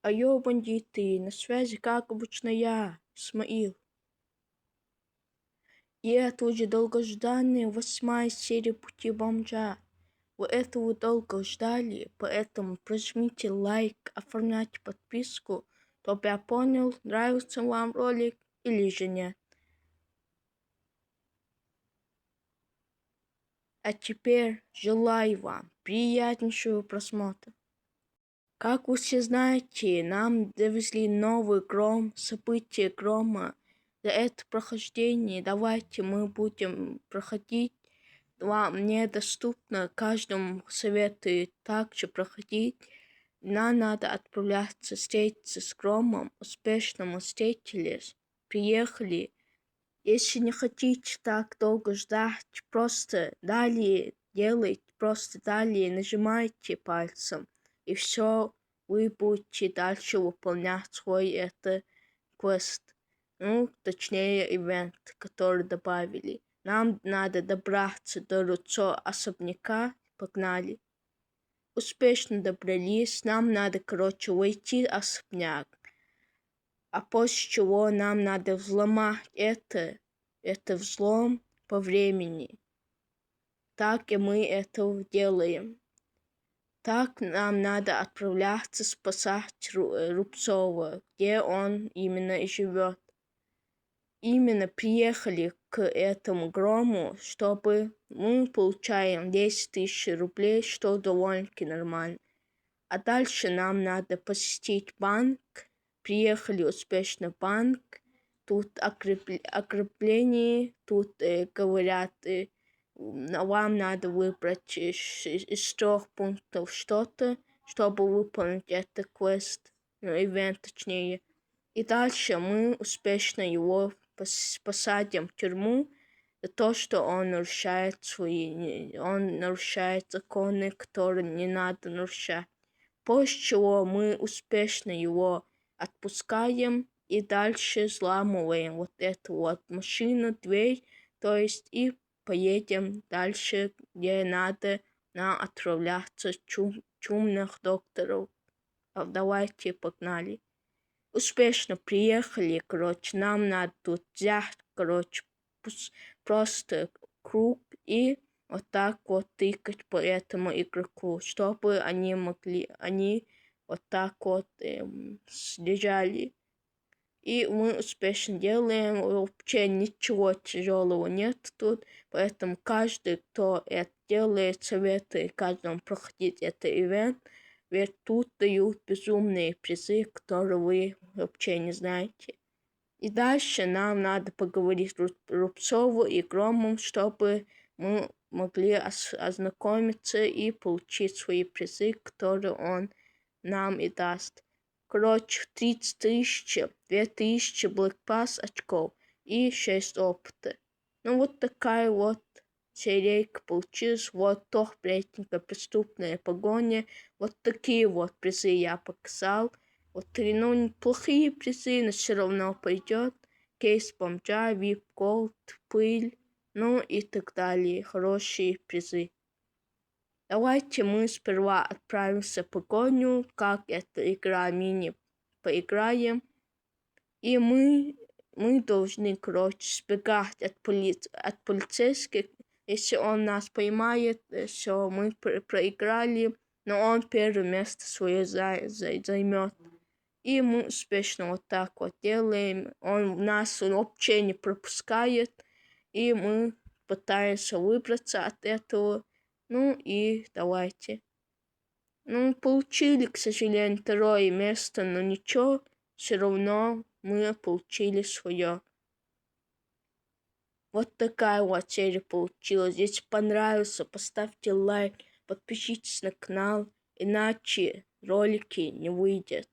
Айо, бандиты, на связи, как обычно я, Исмаил. И это уже долгожданная 8-я серия «Пути бомжа». Вы этого долго ждали, поэтому прожмите лайк, оформляйте подписку, чтобы я понял, нравится вам ролик или же нет. А теперь желаю вам приятнейшего просмотра. Как вы все знаете, нам довезли новый гром, событие грома. За это прохождение давайте мы будем проходить. Вам недоступно, каждому советую также проходить. Нам надо отправляться встретиться с громом. Успешно мы встретились, приехали. Если не хотите так долго ждать, просто далее делайте, просто далее нажимайте пальцем. И все, вы будете дальше выполнять свой квест. Точнее, ивент, который добавили. Нам надо добраться до Руцо особняка. Погнали. Успешно добрались. Нам надо, войти в особняк. А после чего нам надо взломать это взлом по времени. Так и мы это делаем. Так нам надо отправляться спасать Рубцова, где он именно и живет. Именно приехали к этому грому, чтобы мы получаем 10 000 рублей, что довольно-таки нормально. А дальше нам надо посетить банк. Приехали успешно в банк. Тут окрепление, тут говорят, вам надо выбрать из 3 пунктов что-то, чтобы выполнить этот квест, ивент точнее. И дальше мы успешно его посадим в тюрьму за то, что он нарушает законы, которые не надо нарушать. После чего мы успешно его отпускаем и дальше взламываем вот эту вот машину, дверь, то есть и поедем дальше, где надо нам отправляться чумных докторов. Давайте, погнали. Успешно приехали, нам надо тут взять, просто круг и вот так вот тыкать по этому игроку, чтобы они вот так вот лежали. И мы успешно делаем, вообще ничего тяжелого нет тут, поэтому каждый, кто это делает, советую каждому проходить этот ивент, ведь тут дают безумные призы, которые вы вообще не знаете. И дальше нам надо поговорить с Рубцову и Громом, чтобы мы могли ознакомиться и получить свои призы, которые он нам и даст. 30 000, 2000 Black Pass очков и 6 опыта. Вот такая вот серейка получилась. Вот топ-рейтинга преступная погоня. Вот такие вот призы я показал. Вот неплохие призы, но все равно пойдет. Кейс бомжа, VIP Gold, пыль, и так далее. Хорошие призы. Давайте мы сперва отправимся в погоню, как эта игра мини поиграем. И мы должны, сбегать от полицейских. Если он нас поймает, все, мы проиграли, но он первое место свое займет. И мы успешно вот так вот делаем. Он нас вообще не пропускает. И мы пытаемся выбраться от этого. И давайте. Получили, к сожалению, 2 место, но ничего, все равно мы получили свое. Вот такая вот серия получилась. Если понравился, поставьте лайк, подпишитесь на канал, иначе ролики не выйдут.